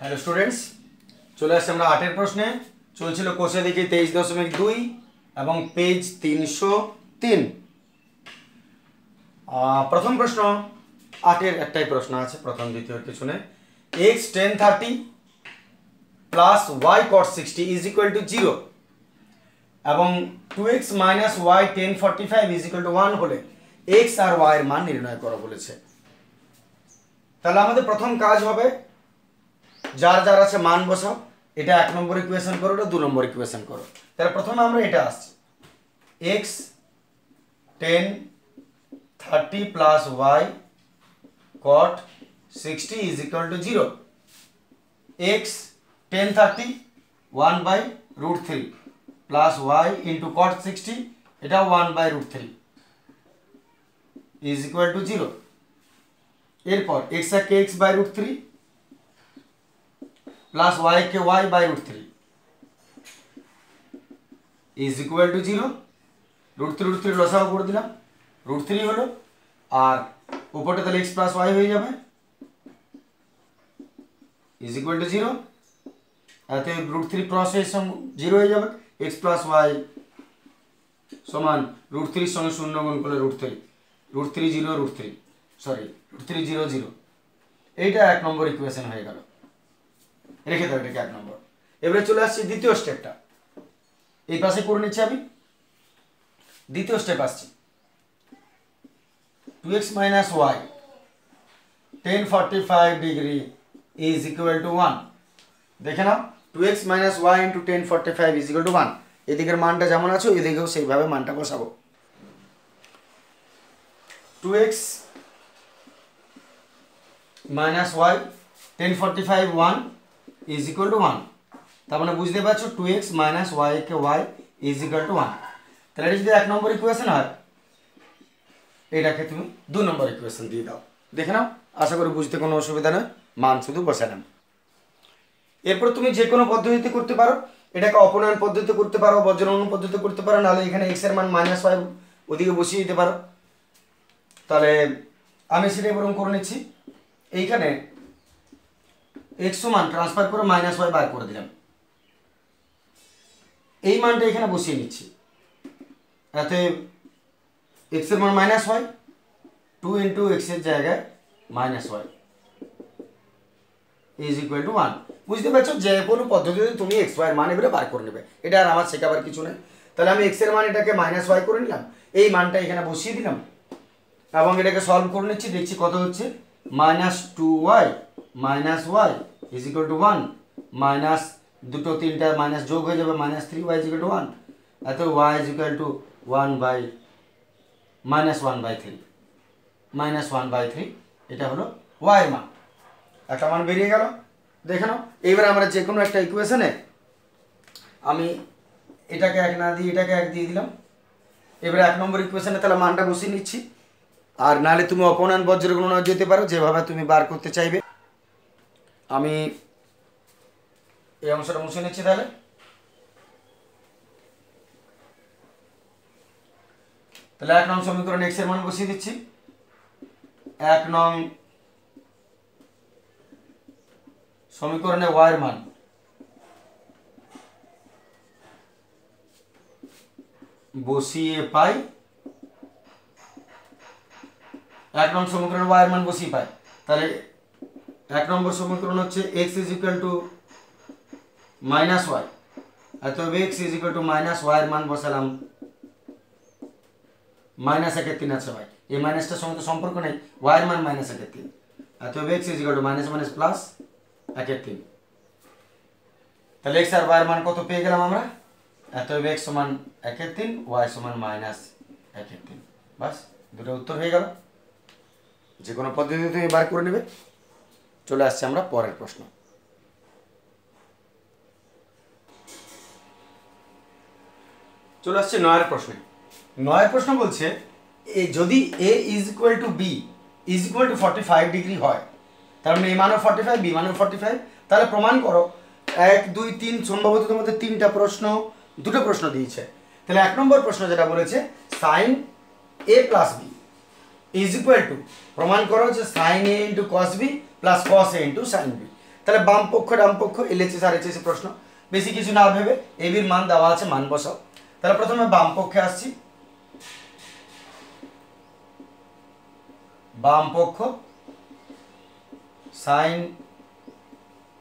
Hello students, চলে আসছে আমরা 8 প্রশ্নে। চলছিল কোষে দেখি 23.2 এবং পেজ 303। প্রথম প্রশ্ন 8 একটাই প্রশ্ন আছে, প্রথম দ্বিতীয় কিছু নেই। x tan 30 plus y cot 60 is equal two 0 এবং 2x minus y tan 45 is equal to 1 হলে x আর y এর মান নির্ণয় করো বলেছে। তাহলে আমাদের প্রথম কাজ হবে যার যার আছে মান বসাও। এটা 1 নম্বর ইকুয়েশন করো, এটা 2 নম্বর ইকুয়েশন করো। তাহলে প্রথমে আমরা এটা আসছে x tan 30 plus y cot 60 is equal to 0. x tan 30 1 by root 3 plus y into cot 60 এটা 1 by root 3 is equal to 0. এরপর x K x by root 3 plus y K y by root 3 is equal to 0. root 3 লসাগু করে দিলাম, root 3 হলো, আর উপরে তাহলে x plus y হয়ে যাবে is equal to 0. এতে root 3 ক্রস এর সঙ্গে 0 হয়ে যাবে, x plus y সমান root 3 এর সঙ্গে 0 গুণ করলে root 3 0 root 3 সরি root 3 0 0। এইটা 1 নম্বর ইকুয়েশন হয়ে গেল, রেখে দাও এটাকে 1 নম্বর। এবারে চলে আসছি দ্বিতীয় স্টেপটা, এই পাশে করে নিচ্ছি আমি। দ্বিতীয় স্টেপ আসছি 2x minus y tan 45 degree is equal to 1. দেখে নাও 2x minus y into tan 45 is equal to 1। এদিকের মানটা যেমন আছে এদিকেও সেইভাবে মানটা বসাবো। 2x minus y tan 45 1 is equal to 1। তার মানে বুঝতে পারছো 2x minus y K y is equal to 1। তাহলে এটা যদি 1 নম্বর ইকুয়েশন হয়, এটাকে তুমি 2 নম্বর ইকুয়েশন দিয়ে দাও। দেখে নাও, আশা করি বুঝতে কোনো অসুবিধা নেই, মান শুধু বসে নাও। এরপর তুমি যে কোনো পদ্ধতিতে করতে পারো, এটাকে অপনয়ন পদ্ধতিতে করতে পারো, বজ্রানুন পদ্ধতিতে করতে পারো, নাহলে এখানে x এর মান মাইনাস y ওদিকে বসিয়ে দিতে পারো। তাহলে আমি সেটাই বরং করে নিচ্ছি। এইখানে x সমান ট্রান্সফার করে মাইনাস y বার করে দিলাম, এই মানটা এখানে বসিয়ে নিচ্ছি। এতে x এর মান মাইনাস y, 2 ইন্টু x এর জায়গায় minus y is equal to 1। বুঝতে পারছো, যে কোনো পদ্ধতিতে তুমি x y এর মান এবারে বার করে নেবে, এটা আর আমার শেখাবার কিছু নেই। তাহলে আমি x এর মান এটাকে মাইনাস y করে নিলাম, এই মানটা এখানে বসিয়ে দিলাম এবং এটাকে সলভ করে নিচ্ছি। দেখছি কত হচ্ছে, minus 2y minus y is equal to 1, minus দুটো তিনটা মাইনাস যোগ হয়ে যাবে, minus 3y is equal to 1। এত y is equal to 1 by minus 1 by 3, minus 1 by 3 এটা হলো y এর মান। একটা মান বেরিয়ে গেল, দেখে নাও। এইবার আমরা যে কোনো একটা ইকুয়েশনে আমি এটাকে 1 না দিয়ে এটাকে 1 দিয়ে দিলাম। এবারে 1 নম্বর ইকুয়েশনে তাহলে মানটা বসিয়ে নিচ্ছি, আর নাহলে তুমি অপনয়ন বজ্রগণনা যেতে পারো, যেভাবে তুমি বার করতে চাইবে। আমি এই অংশটা মুছে নিচ্ছি। তাহলে 1 নং সমীকরণ x এর মান বসিয়ে দিচ্ছি। 1 নং সমীকরণে y এর মান বসিয়ে পাই, 1 নং সমীকরণে y এর মান বসিয়ে পাই। তাহলে 1 নম্বর সমীকরণ হচ্ছে x is equal two minus y, অতএব x is equal two minus y এর মান বসালাম, মাইনাস 1/3 আছে ভাই, এই মাইনাসটার সঙ্গে তো সম্পর্ক নেই, y এর মান মাইনাস 1/3, অতএব x is equal two minus minus plus 1/3। তাহলে x আর y এর মান কত পেয়ে গেলাম আমরা, অতএব x সমান 1/3, y সমান মাইনাস 1/3। বাস, দুটো উত্তর হয়ে গেল। যে কোনো পদ্ধতিতে তুমি বার করে নেবে। চলে আসছে আমরা পরের প্রশ্ন। চলে আসছে 9 প্রশ্নে। 9 প্রশ্ন বলছে যদি a is equal two b is equal two 45 degree হয়, তার মানে a মানও 45 b মানও 45, তাহলে প্রমাণ করো। 1 2 3 সম্ভবত তোমাদের 3টা প্রশ্ন, 2টো প্রশ্ন দিয়েছে। তাহলে 1 নম্বর প্রশ্ন যেটা বলেছে sin a plus b is equal two, প্রমাণ করো যে sin a into cos b plus cos a into sin b। তাহলে বাম পক্ষ ডান পক্ষ এলএচএস আর এইচএস প্রশ্ন, বেশি কিছু না ভেবে এবির মান দেওয়া আছে, মান বসাও। তাহলে প্রথমে বাম পক্ষে আসছি, বাম পক্ষ সাইন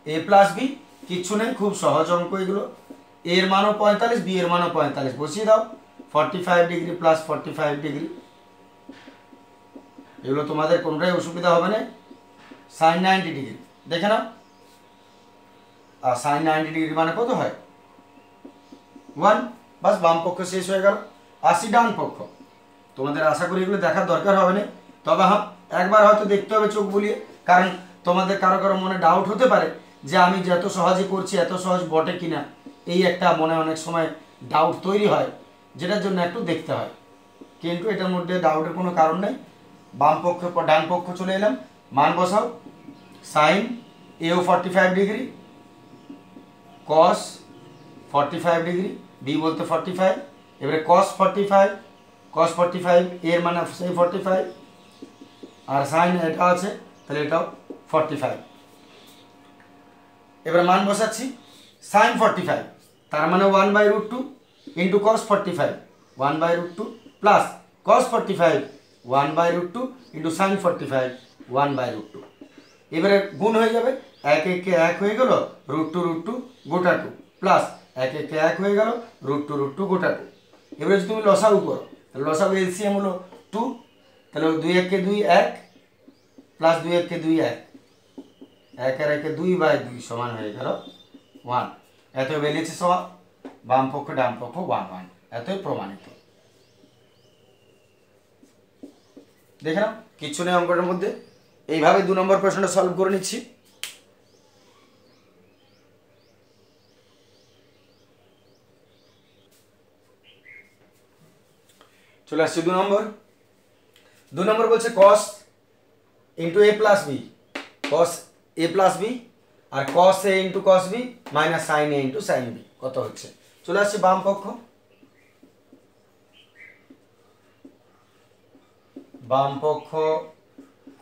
এ প্লাস বি, কিচ্ছু নেই, খুব সহজ অঙ্ক এগুলো। এর মানও 45, বি এর মানও 45, বসিয়ে দাও। 45 ডিগ্রি প্লাস 45 ডিগ্রি, এগুলো তোমাদের কোনোটাই অসুবিধা হবে না। সাইন 90 ডিগ্রি দেখে নাও, আর সাইন 90 ডিগ্রি মানে কত হয় 1, বাস বাম পক্ষ শেষ হয়ে গেল। আসি ডান পক্ষ, তোমাদের আশা করি এগুলো দেখার দরকার হবে না, তবে হ্যাঁ একবার হয়তো দেখতে হবে চোখ বুলিয়ে, কারণ তোমাদের কারো কারো মনে ডাউট হতে পারে যে আমি যে এত সহজে করছি এত সহজ বটে কিনা, এই একটা মনে অনেক সময় ডাউট তৈরি হয়, যেটার জন্য একটু দেখতে হয়। কিন্তু এটার মধ্যে ডাউটের কোনো কারণ নেই। বাম পক্ষ ডান পক্ষ চলে এলাম, মান বসাও। সাইন এও 45 ডিগ্রি, কস 45 ডিগ্রি, বি বলতে 45, এবারে কস 45 এর মানে সেই 45, আর সাইন এটা আছে তাহলে এটাও 45। এবার মান বসাচ্ছি, সাইন 45 তার মানে 1/√2 into cos 45 1/√2 plus cos 45 1/√2 into sign 45 1/√2। এবারে গুণ হয়ে যাবে, 1 1 1 হয়ে গেল, √2 গোটা 2 প্লাস 1 1 1 হয়ে গেল, √2 গোটা 2। এবারে যদি তুমি লসাগু করো, তাহলে লসাগু এলসিএম হলো 2, তাহলে 2 1 2 1 প্লাস 2 1 2 1, 1 আর 1 2/2 সমান হয়ে গেল 1। এত বেরিয়েছে সমান, বাম পক্ষ ডান পক্ষ 1 1, এতই প্রমাণিত। দেখে নাও কিচ্ছু নেই অঙ্কটার মধ্যে। এইভাবে 2 নম্বর প্রশ্নটা সলভ করে নিচ্ছি। চলে আসছি 2 নম্বর বলছে cos into A plus B, cos A plus B আর cos A into cos B minus sine A into sine B কত হচ্ছে। চলে আসছি বাম পক্ষ,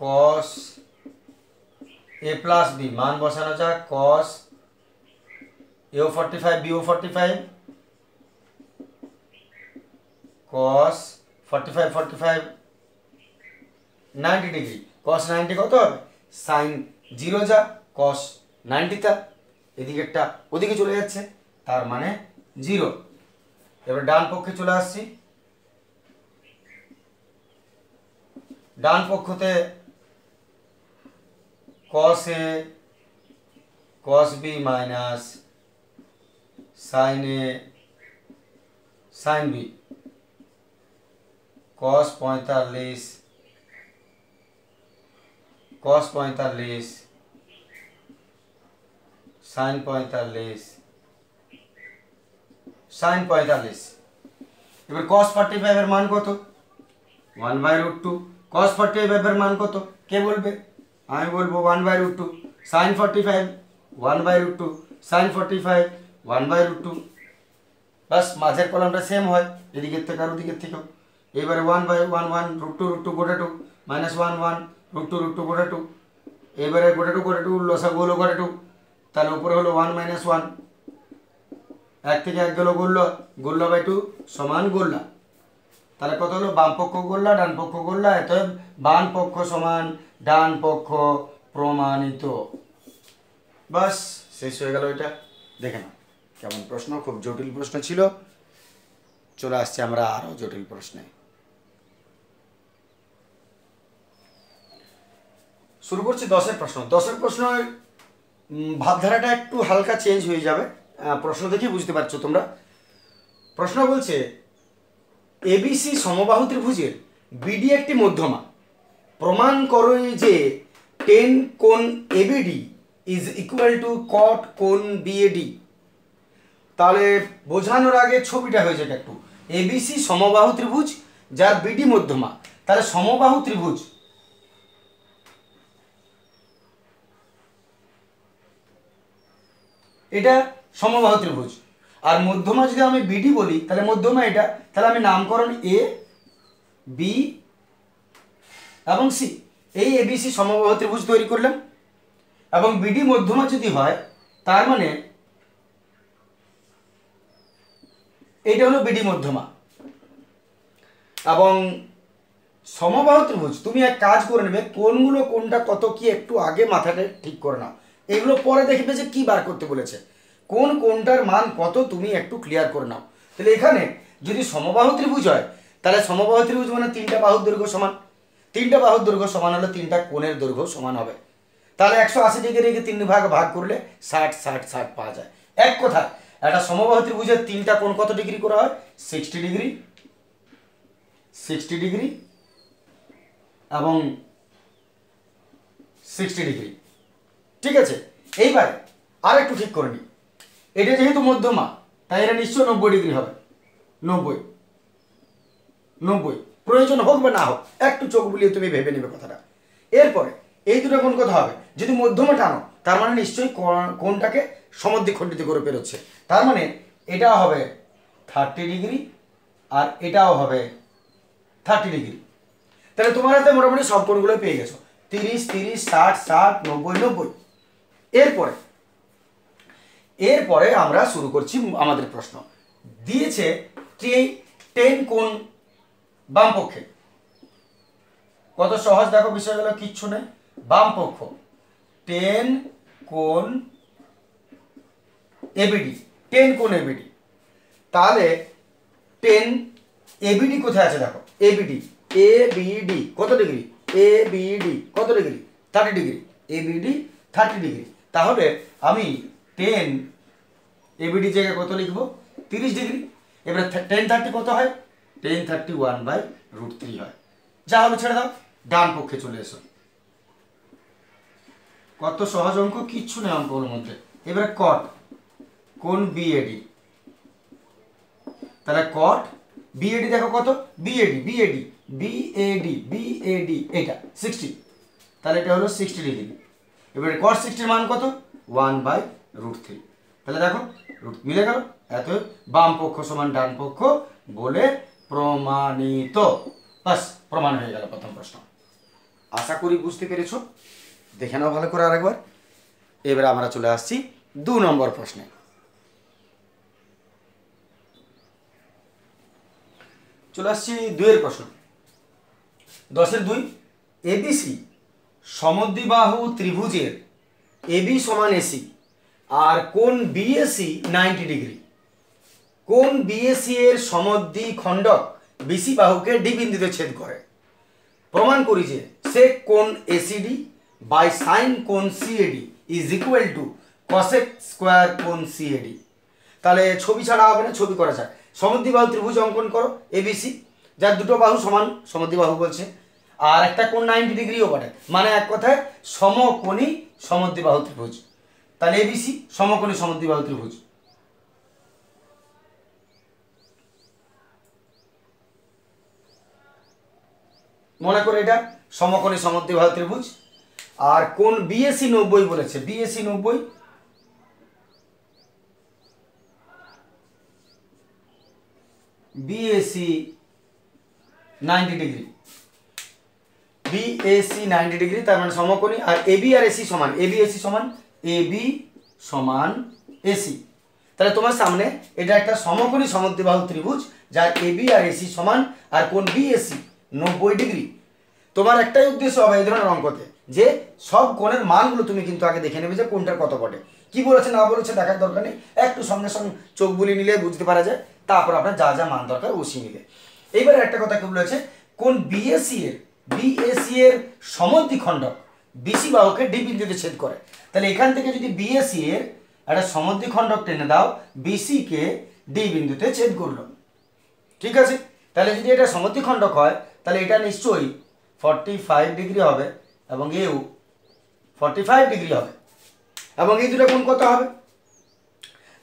cos এ প্লাস বি, মান বসানো যাক, cos এও 45 বিও 45, cos 45 90 ডিগ্রি, cos 90 কত হবে, সাইন 0 যা cos 90 তা এদিকেরটা ওদিকে চলে যাচ্ছে, তার মানে 0। এবার ডান পক্ষে চলে আসছি, ডান পক্ষতে cos a cos b minus sin a sin b, cos 45 sin 45 sin 45। এবার cos 45 এর মান কত 1/√2, cos 45 এর মান কত কে বলবে, আমি বলবো 1/√2, sin 45 1/√2, sin 45 1/√2, বাস মাঝের কলামটা সেম হয় এদিকের থেকে আর ওদিকের থেকেও। এবারে 1/1 √2 গোটা 2 মাইনাস 1 1 √2 গোটা 2, এবারে গোটা 2 লসাগু হলো গোটা 2, তাহলে উপরে হলো 1 - 1, 1 থেকে 1 গেল গোল্লা/2 সমান গোল্লা, তাহলে কত হলো বাম পক্ষ গোল্লা ডান পক্ষ গোল্লা, এত বাম পক্ষ সমান ডান পক্ষ প্রমাণিত। বাস শেষ হয়ে গেল এটা। দেখে নাও কেমন প্রশ্ন, খুব জটিল প্রশ্ন ছিল। চলে আসছে আমরা আরও জটিল প্রশ্নে। শুরু করছি 10-এর প্রশ্ন। 10-এর প্রশ্নের ভাবধারাটা একটু হালকা চেঞ্জ হয়ে যাবে, প্রশ্ন দেখে বুঝতে পারছো তোমরা। প্রশ্ন বলছে এবিসি সমবাহু ত্রিভুজের বিডি একটি মধ্যমা, প্রমাণ করো যে টেন কোণ এবিডি ইজ ইকুয়াল টু কট কোণ বিএডি। তাহলে বোঝানোর আগে ছবিটা হয়ে যাবে একটু। এবিসি সমবাহু ত্রিভুজ যার বিডি মধ্যমা, তাহলে সমবাহু ত্রিভুজ এটা সমবাহু ত্রিভুজ, আর মধ্যমা যদি আমি বিডি বলি তাহলে মধ্যমা এটা, তাহলে আমি নামকরণ এ বি এবং সি, এই এবিসি সমবাহু ত্রিভুজ তৈরি করলাম। এবং বিডি মধ্যমা যদি হয় তার মানে এইটা হলো বিডি মধ্যমা। এবং সমবাহু ত্রিভুজ তুমি এক কাজ করে নেবে, কোনগুলো কোনটা কত কি একটু আগে মাথাটা ঠিক করে নাও, এগুলো পরে দেখবে যে কি বার করতে বলেছে, কোন কোনটার মান কত তুমি একটু ক্লিয়ার করে নাও। তাহলে এখানে যদি সমবাহু ত্রিভুজ হয় তাহলে সমবাহু ত্রিভুজ মানে তিনটা বাহুর দৈর্ঘ্য সমান, তিনটা বাহুর দৈর্ঘ্য সমান হলে তিনটা কোণের দৈর্ঘ্য সমান হবে। তাহলে 180 ডিগ্রিকে 3 ভাগ করলে 60 60 60 পাওয়া যায়। এক কথায় একটা সমবাহু ত্রিভুজের তিনটা কোণ কত ডিগ্রি করা হয়? 60 ডিগ্রি, 60 ডিগ্রি এবং 60 ডিগ্রি। ঠিক আছে, এইবার আর একটু ঠিক করে নিই, এটা যেহেতু মধ্যমা তাই এটা নিশ্চয় 90 ডিগ্রি হবে। 90 90 প্রয়োজন হোক বা না হোক একটু চোখ বুলিয়ে তুমি ভেবে নেবে কথাটা। এরপরে এই দুটো কোণ কত হবে? যদি মধ্যমা টানো তার মানে নিশ্চয়ই কোণটাকে সমদ্বিখণ্ডিত করে বেরোচ্ছে, তার মানে এটা হবে 30 ডিগ্রি আর এটাও হবে 30 ডিগ্রি। তাহলে তোমার হাতে মোটামুটি সব কোণগুলো পেয়ে গেছো, 30 30 60 60 90 90। এরপরে আমরা শুরু করছি আমাদের প্রশ্ন। দিয়েছে 10 কোণ বাম পক্ষে, কত সহজ দেখো বিষয়গুলো, কিচ্ছু নেই। বাম পক্ষ 10 কোণ এবিডি, 10 কোণ এবিডি। তাহলে 10 এবিডি কোথায় আছে দেখো, এবিডি এবিডি কত ডিগ্রি, এবিডি কত ডিগ্রি 30 ডিগ্রি, এবিডি 30 ডিগ্রি। তাহলে আমি 10 এবিডি জায়গায় কত লিখবো? 30 ডিগ্রি। এবারে 10 30 কত হয়? 10 30 1/√3 হয়। যা হলো ছেড়ে দাও, ডান পক্ষে চলে এসো। কত সহজ অঙ্ক, কিচ্ছু নেই অঙ্কগুলোর মধ্যে। এবারে কট কোণ বিএডি, তাহলে কট বিএডি দেখো কত, বিএডি বিএডি বিএডি বিএডি এটা 60, তাহলে এটা হলো 60 ডিগ্রি। এবারে কট 60 এর মান কত? 1/√3। তাহলে দেখো রুট মিলে গেল, এত বাম পক্ষ সমান ডান পক্ষ বলে প্রমাণিত। বাস প্রমাণ হয়ে গেল প্রথম প্রশ্ন। আশা করি বুঝতে পেরেছো, দেখে নাও ভালো করে আরেকবার। এবারে আমরা চলে আসছি 2 নম্বর প্রশ্নে। চলে আসছি 2 এর প্রশ্ন। 10 এর 2, এবিসি সমদ্বিবাহু ত্রিভুজের এবি সমান এসি আর কোণ বিএসি 90 ডিগ্রি। কোণ বিএসি এর সমদ্বিখণ্ডক বিসি বাহুকে ডি বিন্দুতে ছেদ করে। প্রমাণ করি যে সেক কোণ এসিডি বাই সাইন কোণ CAD is equal to cosec square কোণ সিএডি। তাহলে ছবি ছাড়া হবে না, ছবি করা যায়। সমদ্বিবাহু ত্রিভুজ অঙ্কন করো এবিসি, যার দুটো বাহু সমান, সমদ্বিবাহু বলছে, আর একটা কোণ 90 ডিগ্রিও বটে, মানে এক কথায় সমকোণী সমদ্বিবাহু ত্রিভুজ। তাহলে এবিসি সমকোণী সমদ্বিবাহু ত্রিভুজ। মনে করে এটা সমকোণী সমদ্বিবাহু ত্রিভুজ। আর কোণ বিএসি 90 বলেছে, BAC 90, BAC 90 degree, BAC 90 degree, তার মানে সমকোণী। আর এবি আর এসি সমান, এবি এসি সমান, এবি সমান এসি। তাহলে তোমার সামনে এটা একটা সমকোণী সমদ্বিবাহু ত্রিভুজ যার এবি আর এসি সমান আর কোণ বিএসি 90 ডিগ্রি। তোমার একটাই উদ্দেশ্য হবে এই ধরনের অঙ্কতে যে সব কোণের মানগুলো তুমি কিন্তু আগে দেখে নেবে যে কোনটার কত বটে, কি বলেছে না বলেছে দেখার দরকার নেই, একটু সঙ্গে সঙ্গে চোখ বুলি নিলে বুঝতে পারা যায়, তারপর আপনার যা যা মান দরকার ওসি নিলে। এইবার একটা কথা কি বলেছে, কোন বিএসি এর সমদ্বিখণ্ডক বিসি বাহুকে ডি বিন্দুতে ছেদ করে। তাহলে এখান থেকে যদি বিএসি এর একটা সমদ্বিখণ্ডক টেনে দাও, বিসি কে ডি বিন্দুতে ছেদ করলো, ঠিক আছে। তাহলে যদি এটা সমদ্বিখণ্ডক হয় তাহলে এটা নিশ্চয়ই 45 ডিগ্রি হবে এবং এও 45 ডিগ্রি হবে, এবং এই দুটো কোণ কত হবে?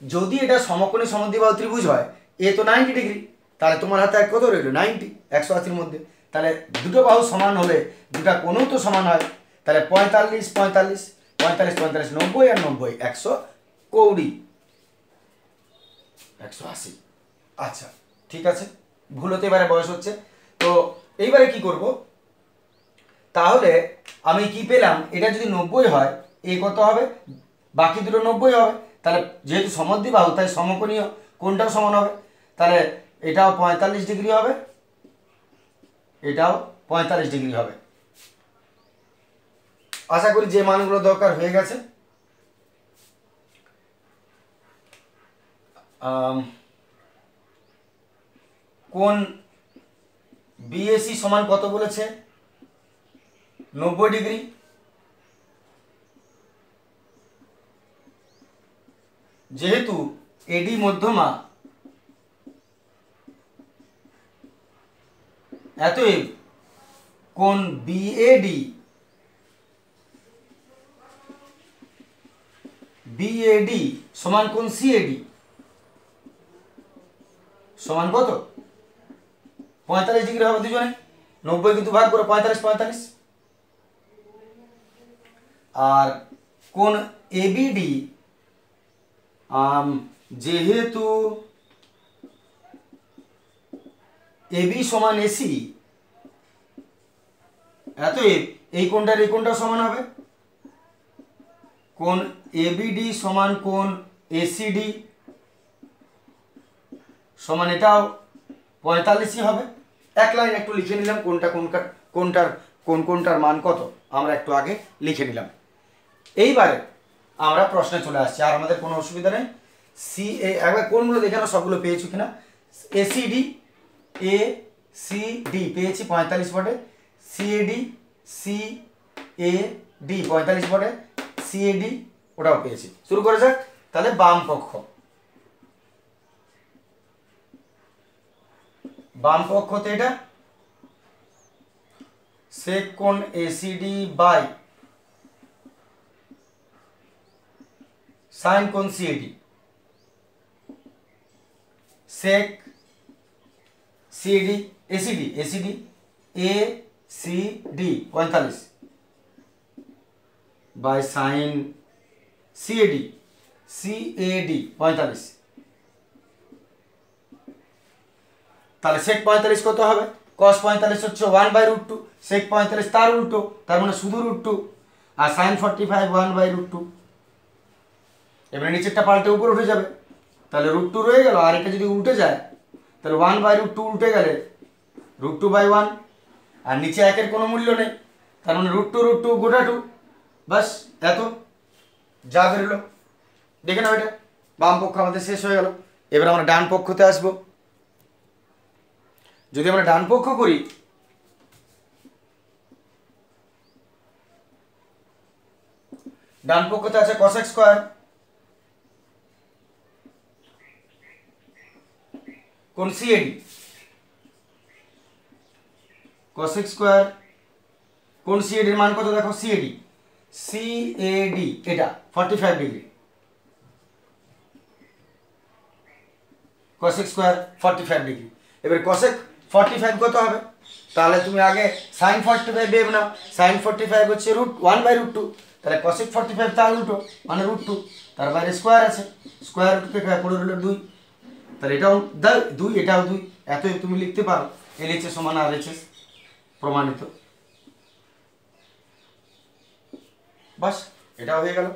যদি এটা সমকোণী সমদ্বিবাহু ত্রিভুজ হয়, এ তো 90 ডিগ্রি, তাহলে তোমার হাতে কত রইল? 90, 180-র মধ্যে। তাহলে দুটো বাহু সমান হলে দুটা কোণও তো সমান হয়, তাহলে 45 45 45 45 90 আর 90 120 180। আচ্ছা ঠিক আছে, ভুল হতে এবারে বয়স হচ্ছে। তো এইবারে কি করব, তাহলে আমি কি পেলাম, এটা যদি 90 হয় এ কত হবে, বাকি দুটো 90 হবে। তাহলে যেহেতু সমদ্বিবাহু তাই সমকোণীয় কোণটাও সমান হবে, তাহলে এটাও 45 ডিগ্রি হবে, এটাও 45 ডিগ্রি হবে। আশা করি যে মানগুলো দরকার হয়ে গেছে। কোণ বিএসি সমান কত বলেছে, 90 ডিগ্রি। যেহেতু এডি মধ্যমা, অতএব কোণ বিএডি সমান কোণ সিএডি সমান কত, 45 ডিগ্রি হবে দুজনে। 90 কিন্তু ভাগ করো 45। আর কোণ এবিডি, যেহেতু এবি সমান এসি, অতএব এই কোণটার এই কোণটাও সমান হবে। কোণ এবিডি সমান কোণ এসিডি সমান এটাও 45ই হবে। এক লাইন একটু লিখে নিলাম কোনটার মান কত আমরা একটু আগে লিখে নিলাম। এইবারে আমরা প্রশ্নে চলে আসছি, আর আমাদের কোনো অসুবিধা নেই। সি এ একবার কোনগুলো দেখে নাও সবগুলো পেয়েছি কিনা। এসিডি পেয়েছি 45 বটে, সিএডি 45 বটে, সিএডি ওটাও পেয়েছি। শুরু করে যাক তাহলে। বাম পক্ষতে এটা সেক কোণ এসিডি বাই সাইন কোণ CAD, sec CAD ACD ACD 45 by sine CAD 45। তাহলে সেক 45 কত হবে, cos 45 হচ্ছে 1/√2, সেক 45 তার উল্টো, তার মানে শুধু √2, আর সাইন 45 1/√2। এবারে নিচেরটা পাল্টে উপর উঠে যাবে, তাহলে √2 রয়ে গেল। আর এটা যদি উল্টে যায় তাহলে 1/√2 উল্টে গেলে √2/1, আর নিচে একের কোনো মূল্য নেই, তার মানে √2 গোটা 2, বাস এত যা বেরোলো। দেখে নাও এটা বাম পক্ষ আমাদের শেষ হয়ে গেল। এবার আমরা ডান পক্ষতে আসবো। যদি আমরা ডান পক্ষ করি, ডান পক্ষতে আছে cosec স্কয়ার কোণ সিএডি, cosec স্কয়ার কোণ সিএডির মান কত দেখো, সিএডি এটা 45 ডিগ্রি, cosec স্কয়ার 45 ডিগ্রি। এবার cosec 45 কত হবে, তাহলে তুমি আগে sin 45 বের নাও। sin 45 হচ্ছে √1/√2, তাহলে cosec 45 তার উল্টো মানে √2, তার বাইরে স্কয়ার আছে, স্কয়ার রুট থেকে পড়ে রইল 2, তাহলে এটাও 2 এটাও 2, এতই তুমি লিখতে পারো LHS সমান RHS প্রমাণিত। বাস এটাও হয়ে গেল।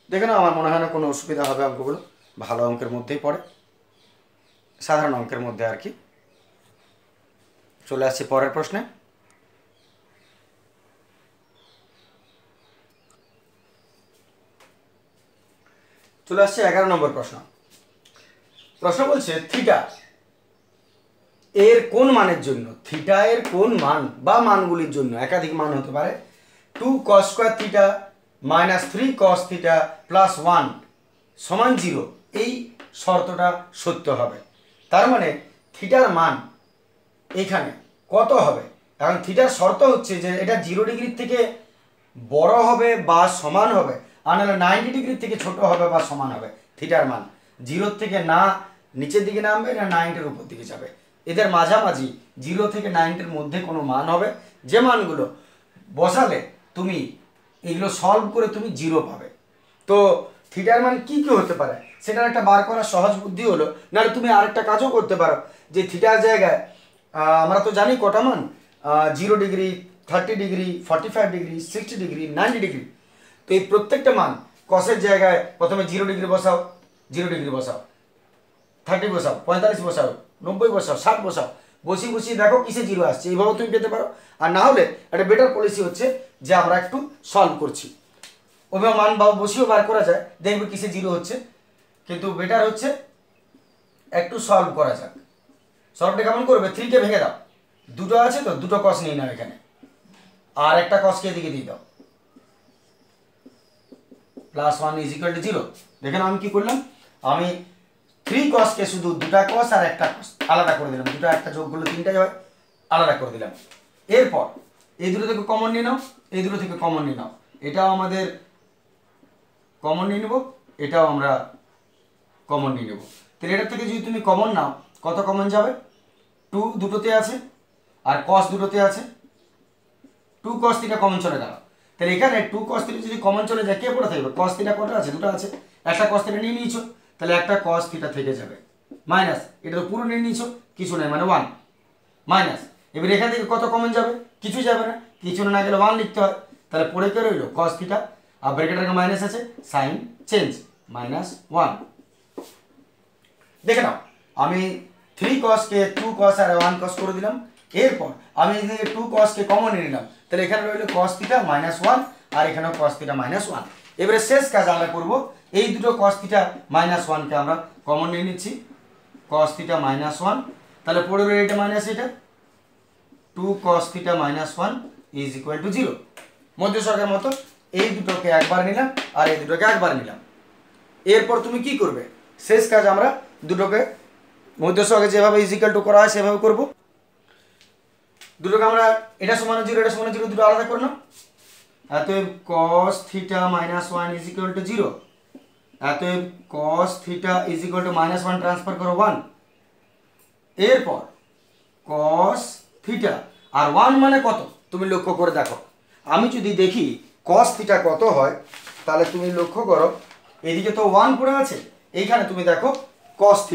দেখে নাও, আমার মনে হয় না কোনো অসুবিধা হবে। অঙ্কগুলো ভালো অঙ্কের মধ্যেই পড়ে, সাধারণ অঙ্কের মধ্যে আর কি। চলে আসছি পরের প্রশ্নে। চলে আসছে 11 নম্বর প্রশ্ন। প্রশ্ন বলছে থিটা এর কোন মানের জন্য, থিটা এর কোন মান বা মানগুলির জন্য, একাধিক মান হতে পারে, 2 cos square theta minus 3 cos theta plus 1 সমান 0, এই শর্তটা সত্য হবে। তার মানে থিটার মান এখানে কত হবে। এখন থিটার শর্ত হচ্ছে যে এটা 0 ডিগ্রির থেকে বড় হবে বা সমান হবে, আর নাহলে 90 ডিগ্রির থেকে ছোট হবে বা সমান হবে। থিটার মান 0 থেকে না নিচের দিকে নামবে না 90-এর উপর দিকে যাবে, এদের মাঝামাঝি 0 থেকে 90-এর মধ্যে কোনো মান হবে, যে মানগুলো বসালে তুমি এগুলো সলভ করে তুমি 0 পাবে। তো থিটার মান কি কি হতে পারে সেটার একটা বার করার সহজ বুদ্ধি হলো, নাহলে তুমি আরেকটা কাজও করতে পারো, যে থিটার জায়গায় আমরা তো জানি কটা মান, 0 degree, 30 degree, 45 degree, 60 degree, 90 degree. তো এই প্রত্যেকটা মান কসের জায়গায় প্রথমে 0 ডিগ্রি বসাও, 0 ডিগ্রি বসাও, 30 বসাও, 45 বসাও, 90 বসাও, 60 বসাও, বসিয়ে বসিয়ে দেখো কিসে 0 আসছে, এইভাবে তুমি পেতে পারো। আর না হলে একটা বেটার পলিসি হচ্ছে যে আমরা একটু সলভ করছি, ওইভাবে মান বসিয়েও বার করা যায়, দেখবে কিসে 0 হচ্ছে, কিন্তু বেটার হচ্ছে একটু সলভ করা যাক। সলভটা কেমন করবে, 3 কে ভেঙে দাও, দুটো আছে তো দুটো কস নিয়ে নাও এখানে, আর একটা কসকে এদিকে দিয়ে দাও, +1 = 0। দেখে নাও আমি কি করলাম, আমি 3 কসকে শুধু দুটা কস আর একটা কস আলাদা করে দিলাম, দুটো একটা যোগ করলে 3টাই হয়, আলাদা করে দিলাম। এরপর এই দুটো থেকে কমন নিয়ে নাও, এই দুটো থেকে কমন নিয়ে নাও, এটাও আমাদের কমন নিয়ে নেব, এটাও আমরা কমন নিয়ে নেব। তাহলে এটার থেকে যদি তুমি কমন নাও, কত কমন যাবে, 2 দুটোতে আছে আর কস দুটোতে আছে, 2 cos θ কমন চলে গেল। তাহলে এখানে 2 cos θ যদি কমন চলে যায় কে পড়ে থাকবে, cos θ কটা আছে, দুটো আছে, একটা cos θ নিয়ে নিয়েছো, তাহলে একটা cos θ থেকে যাবে, মাইনাস এটা তো পুরো নিয়ে নিয়েছো, কিছু নাই মানে 1 মাইনাস। এবার এখান থেকে কত কমন যাবে, কিছু যাবে না, কিছু না গেলে 1 লিখতে হয়, তাহলে পড়ে কে রইলো cos θ, আর ব্র্যাকেটের আগে মাইনাস আছে, সাইন চেঞ্জ -1। দেখে নাও আমি 3 cos কে 2 cos আর 1 cos করে দিলাম। এরপর আমি এদিকে 2 cos কে কমন নিয়ে নিলাম, তাহলে এখানে রইলো cos θ -1 আর এখানেও cos θ -1। এবারে শেষ কাজ আমরা করব, এই দুটো cos θ -1 কে আমরা কমন নিয়ে নিচ্ছি, cos θ -1, তাহলে পড়ে রইলো এটা মাইনাস এটা, 2 cos θ -1 = 0। মধ্যসরকের মতো এই দুটোকে একবার নিলাম আর এই দুটোকে একবার নিলাম। এরপর তুমি কি করবে, শেষ কাজ আমরা দুটোকে মধ্যসরকে যেভাবে ইজিক্যাল টু করা হয় সেভাবে করব। দুটোকে আমরা এটা সমান 0 এটা সমান 0 দুটো আলাদা করে নাও, অতএব cos θ -1 = 0, অতএব cos θ = -1 ট্রান্সফার করো 1, এরপর cos θ আর 1 মানে কত তুমি লক্ষ্য করে দেখো, আমি যদি দেখি cos θ কত হয়, তাহলে তুমি লক্ষ্য করো এদিকে তো 1 পড়ে আছে, এইখানে তুমি দেখো cos θ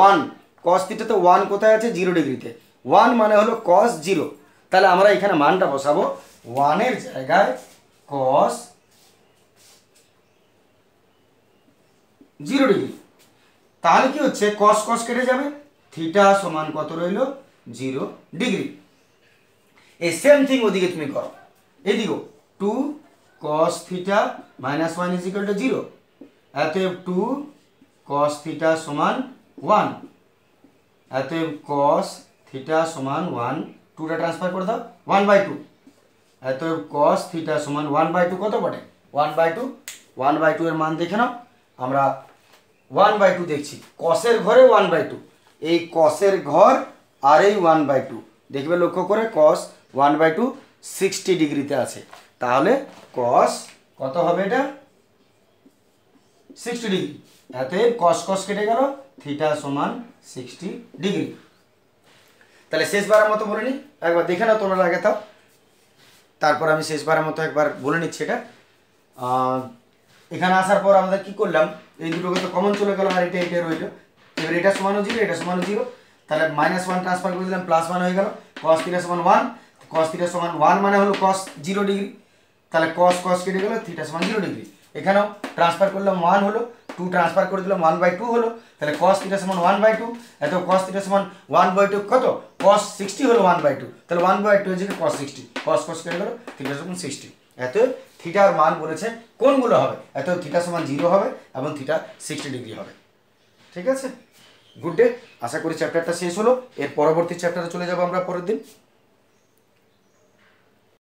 1, cos θ তো 1 কোথায় আছে, 0 ডিগ্রিতে, 1 মানে হলো cos 0, তাহলে আমরা এখানে মানটা বসাবো 1 এর জায়গায় cos 0 ডিগ্রি, তাহলে কি হচ্ছে cos cos কেটে যাবে, থিটা সমান কত রইলো 0 ডিগ্রি। এই সেম থিং ওদিকে তুমি করো, এদিকেও 2 cos θ -1 = 0, অতএব 2 cos θ সমান 1, অতএব cos θ সমান 1, 2টা ট্রান্সফার করে দাও 1/2, অতএব cos θ সমান 1/2 কত পড়ে 1/2, 1/2 এর মান দেখে নাও, আমরা 1/2 দেখছি, cos এর ঘরে 1/2, এই cos এর ঘর আর এই 1/2 দেখবে লক্ষ্য করে, cos 1/2 60 ডিগ্রিতে আছে, তাহলে cos কত হবে এটা 60 ডিগ্রি, অতএব cos cos কেটে গেল, θ সমান 60 ডিগ্রি। তাহলে শেষবারের মতো বলে নিই, একবার দেখে নাও তোমরা আগে তাও, তারপর আমি শেষবারের মতো একবার বলে নিচ্ছি এটা। এখানে আসার পর আমরা কি করলাম, এই দুটোকে তো কমন চলে গেল আর এটা এটা রইল, এবার এটা সমান 0 এটা সমান 0, তাহলে -1 ট্রান্সফার করে দিলাম, +1 হয়ে গেল, cos θ সমান 1, cos θ সমান 1 মানে হলো cos 0 ডিগ্রি, তাহলে cos cos কেটে গেল, θ সমান 0 ডিগ্রি, এখানেও ট্রান্সফার করলাম 1 হলো, 2 ট্রান্সফার করে দিলাম 1/2 হলো, তাহলে cos θ সমান 1/2, এত cos θ সমান 1/2 কত cos 60 হলো 1/2, তাহলে 1/2 হচ্ছে cos 60, cos cos কেটে গেল, θ সমান 60, এত থিটার মান বলেছে কোনগুলো হবে, এত θ সমান 0 হবে এবং θ 60 ডিগ্রি হবে। ঠিক আছে, গুড ডে, আশা করি চ্যাপ্টারটা শেষ হলো, এর পরবর্তী চ্যাপ্টারে চলে যাবো আমরা পরের দিন।